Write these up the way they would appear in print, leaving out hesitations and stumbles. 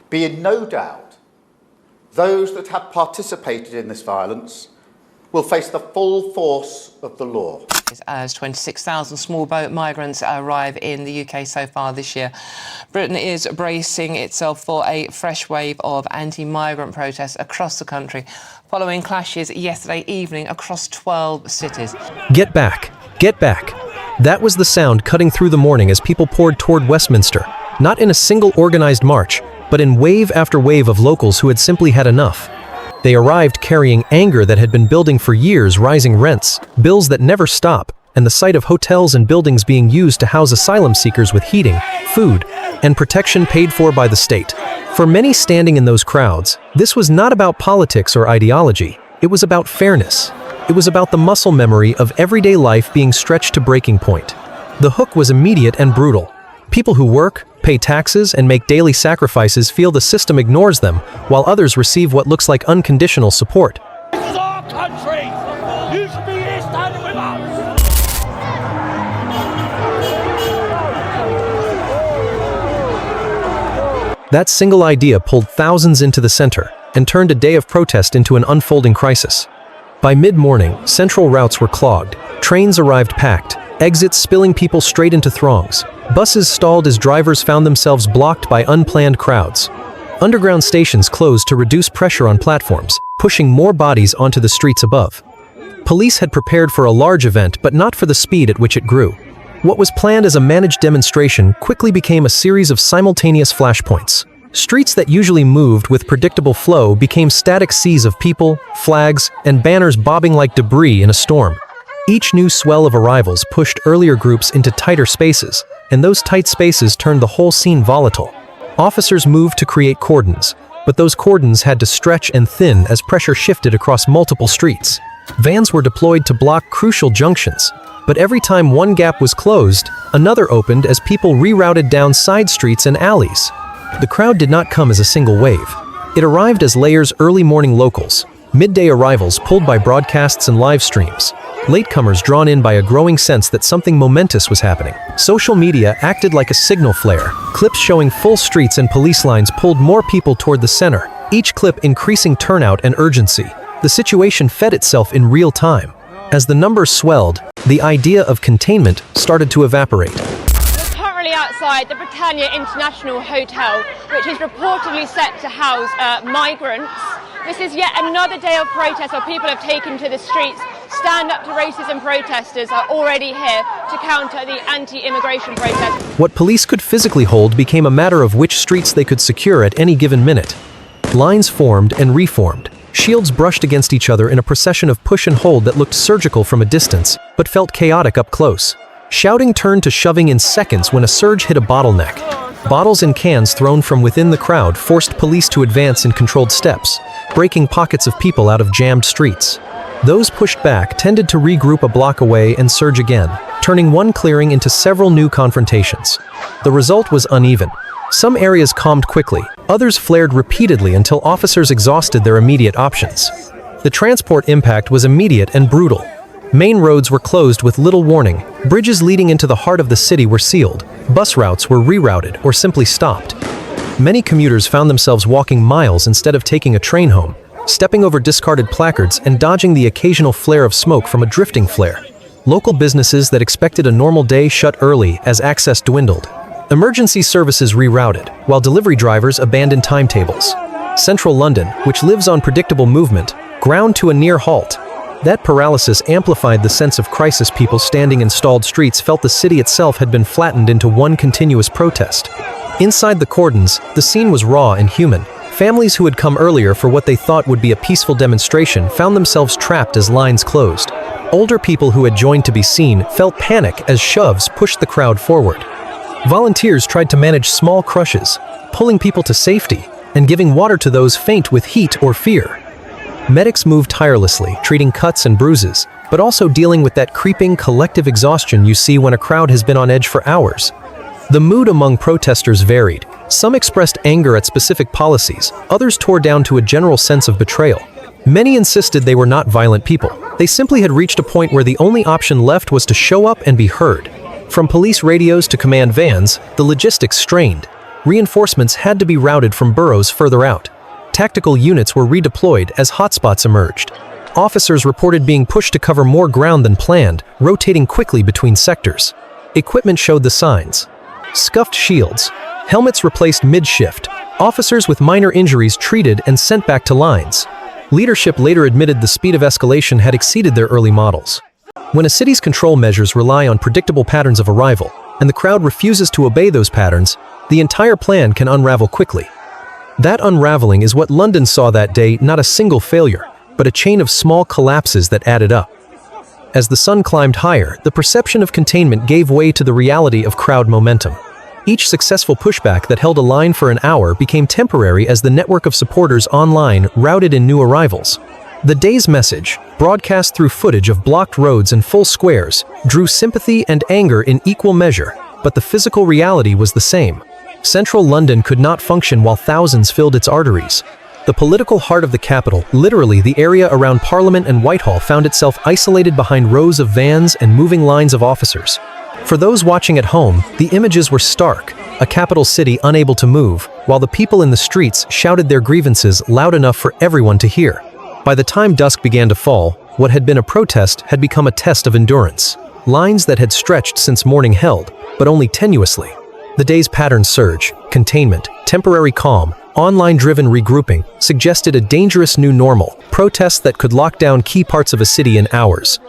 be in no doubt those that have participated in this violence will face the full force of the law. As 26,000 small boat migrants arrive in the UK so far this year, Britain is bracing itself for a fresh wave of anti-migrant protests across the country, following clashes yesterday evening across 12 cities. Get back! Get back! That was the sound cutting through the morning as people poured toward Westminster, not in a single organized march, but in wave after wave of locals who had simply had enough. They arrived carrying anger that had been building for years, rising rents, bills that never stop, and the sight of hotels and buildings being used to house asylum seekers with heating, food, and protection paid for by the state. For many standing in those crowds, this was not about politics or ideology. It was about fairness. It was about the muscle memory of everyday life being stretched to breaking point. The hook was immediate and brutal. People who work, pay taxes, and make daily sacrifices feel the system ignores them, while others receive what looks like unconditional support. This is our country! You should be here standing with us! That single idea pulled thousands into the center and turned a day of protest into an unfolding crisis. By mid-morning, central routes were clogged, trains arrived packed, exits spilling people straight into throngs. Buses stalled as drivers found themselves blocked by unplanned crowds. Underground stations closed to reduce pressure on platforms, pushing more bodies onto the streets above. Police had prepared for a large event, but not for the speed at which it grew. What was planned as a managed demonstration quickly became a series of simultaneous flashpoints. Streets that usually moved with predictable flow became static seas of people, flags, and banners bobbing like debris in a storm. Each new swell of arrivals pushed earlier groups into tighter spaces, and those tight spaces turned the whole scene volatile. Officers moved to create cordons, but those cordons had to stretch and thin as pressure shifted across multiple streets. Vans were deployed to block crucial junctions, but every time one gap was closed, another opened as people rerouted down side streets and alleys. The crowd did not come as a single wave. It arrived as layers early morning locals, midday arrivals pulled by broadcasts and live streams, latecomers drawn in by a growing sense that something momentous was happening. Social media acted like a signal flare. Clips showing full streets and police lines pulled more people toward the center, each clip increasing turnout and urgency. The situation fed itself in real time. As the numbers swelled, the idea of containment started to evaporate. We're currently outside the Britannia International Hotel, which is reportedly set to house migrants. This is yet another day of protest where people have taken to the streets. Stand Up to Racism protesters are already here to counter the anti-immigration protest. What police could physically hold became a matter of which streets they could secure at any given minute. Lines formed and reformed. Shields brushed against each other in a procession of push and hold that looked surgical from a distance, but felt chaotic up close. Shouting turned to shoving in seconds when a surge hit a bottleneck. Bottles and cans thrown from within the crowd forced police to advance in controlled steps, breaking pockets of people out of jammed streets. Those pushed back tended to regroup a block away and surge again, turning one clearing into several new confrontations. The result was uneven. Some areas calmed quickly, others flared repeatedly until officers exhausted their immediate options. The transport impact was immediate and brutal. Main roads were closed with little warning, bridges leading into the heart of the city were sealed, bus routes were rerouted or simply stopped. Many commuters found themselves walking miles instead of taking a train home, stepping over discarded placards and dodging the occasional flare of smoke from a drifting flare. Local businesses that expected a normal day shut early as access dwindled. Emergency services rerouted, while delivery drivers abandoned timetables. Central London, which lives on predictable movement, ground to a near halt. That paralysis amplified the sense of crisis. People standing in stalled streets felt the city itself had been flattened into one continuous protest. Inside the cordons, the scene was raw and human. Families who had come earlier for what they thought would be a peaceful demonstration found themselves trapped as lines closed. Older people who had joined to be seen felt panic as shoves pushed the crowd forward. Volunteers tried to manage small crushes, pulling people to safety and giving water to those faint with heat or fear. Medics moved tirelessly, treating cuts and bruises, but also dealing with that creeping collective exhaustion you see when a crowd has been on edge for hours. The mood among protesters varied. Some expressed anger at specific policies, others tore down to a general sense of betrayal. Many insisted they were not violent people. They simply had reached a point where the only option left was to show up and be heard. From police radios to command vans, the logistics strained. reinforcements had to be routed from boroughs further out. Tactical units were redeployed as hotspots emerged. Officers reported being pushed to cover more ground than planned, rotating quickly between sectors. Equipment showed the signs. Scuffed shields. Helmets replaced mid-shift. Officers with minor injuries treated and sent back to lines. Leadership later admitted the speed of escalation had exceeded their early models. When a city's control measures rely on predictable patterns of arrival, and the crowd refuses to obey those patterns, the entire plan can unravel quickly. That unraveling is what London saw that day, not a single failure, but a chain of small collapses that added up. As the sun climbed higher, the perception of containment gave way to the reality of crowd momentum. Each successful pushback that held a line for an hour became temporary as the network of supporters online routed in new arrivals. The day's message, broadcast through footage of blocked roads and full squares, drew sympathy and anger in equal measure, but the physical reality was the same. Central London could not function while thousands filled its arteries. The political heart of the capital, literally the area around Parliament and Whitehall, found itself isolated behind rows of vans and moving lines of officers. For those watching at home, the images were stark, a capital city unable to move, while the people in the streets shouted their grievances loud enough for everyone to hear. By the time dusk began to fall, what had been a protest had become a test of endurance. Lines that had stretched since morning held, but only tenuously. The day's pattern surge, containment, temporary calm, online-driven regrouping suggested a dangerous new normal, protests that could lock down key parts of a city in hours.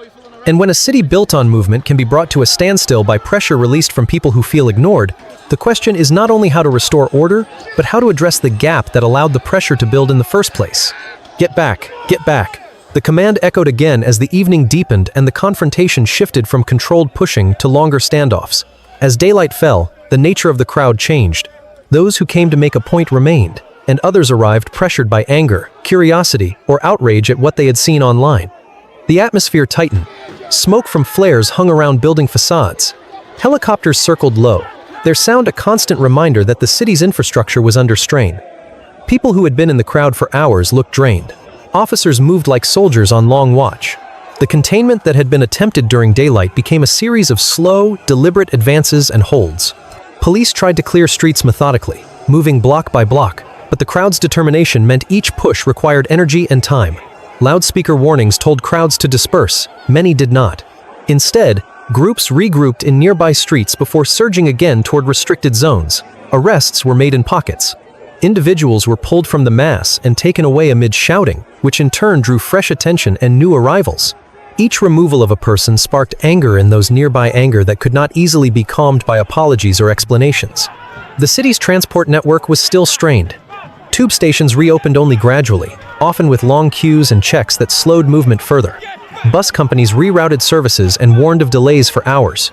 And when a city built on movement can be brought to a standstill by pressure released from people who feel ignored, the question is not only how to restore order, but how to address the gap that allowed the pressure to build in the first place. Get back, get back. The command echoed again as the evening deepened and the confrontation shifted from controlled pushing to longer standoffs. As daylight fell, the nature of the crowd changed. Those who came to make a point remained, and others arrived pressured by anger, curiosity, or outrage at what they had seen online. The atmosphere tightened. Smoke from flares hung around building facades. Helicopters circled low, their sound a constant reminder that the city's infrastructure was under strain. People who had been in the crowd for hours looked drained. Officers moved like soldiers on long watch. The containment that had been attempted during daylight became a series of slow, deliberate advances and holds. Police tried to clear streets methodically, moving block by block, but the crowd's determination meant each push required energy and time. Loudspeaker warnings told crowds to disperse, many did not. Instead, groups regrouped in nearby streets before surging again toward restricted zones. Arrests were made in pockets. Individuals were pulled from the mass and taken away amid shouting, which in turn drew fresh attention and new arrivals. Each removal of a person sparked anger in those nearby, anger that could not easily be calmed by apologies or explanations. The city's transport network was still strained. Tube stations reopened only gradually, often with long queues and checks that slowed movement further. Bus companies rerouted services and warned of delays for hours.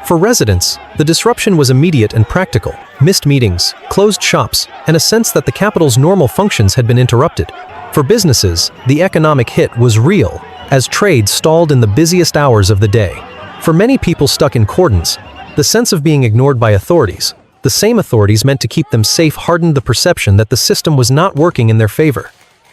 For residents, the disruption was immediate and practical. Missed meetings, closed shops, and a sense that the capital's normal functions had been interrupted. For businesses, the economic hit was real, as trade stalled in the busiest hours of the day. For many people stuck in cordons, the sense of being ignored by authorities, the same authorities meant to keep them safe, hardened the perception that the system was not working in their favor.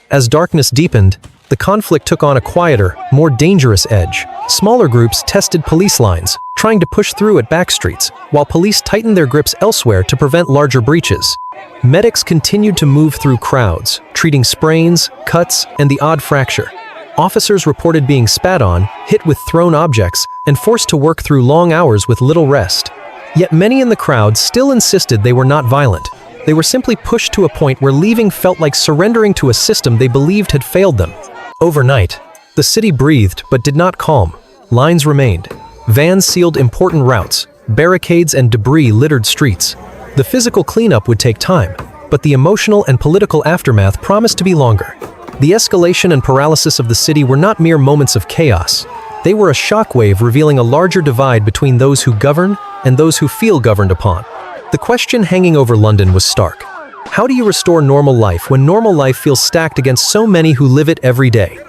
As darkness deepened, the conflict took on a quieter, more dangerous edge. Smaller groups tested police lines, trying to push through at backstreets, while police tightened their grips elsewhere to prevent larger breaches. Medics continued to move through crowds, treating sprains, cuts, and the odd fracture. Officers reported being spat on, hit with thrown objects, and forced to work through long hours with little rest. Yet many in the crowd still insisted they were not violent. They were simply pushed to a point where leaving felt like surrendering to a system they believed had failed them. Overnight, the city breathed but did not calm. Lines remained. Vans sealed important routes. Barricades and debris littered streets. The physical cleanup would take time, but the emotional and political aftermath promised to be longer. The escalation and paralysis of the city were not mere moments of chaos. They were a shockwave revealing a larger divide between those who govern and those who feel governed upon. The question hanging over London was stark. How do you restore normal life when normal life feels stacked against so many who live it every day?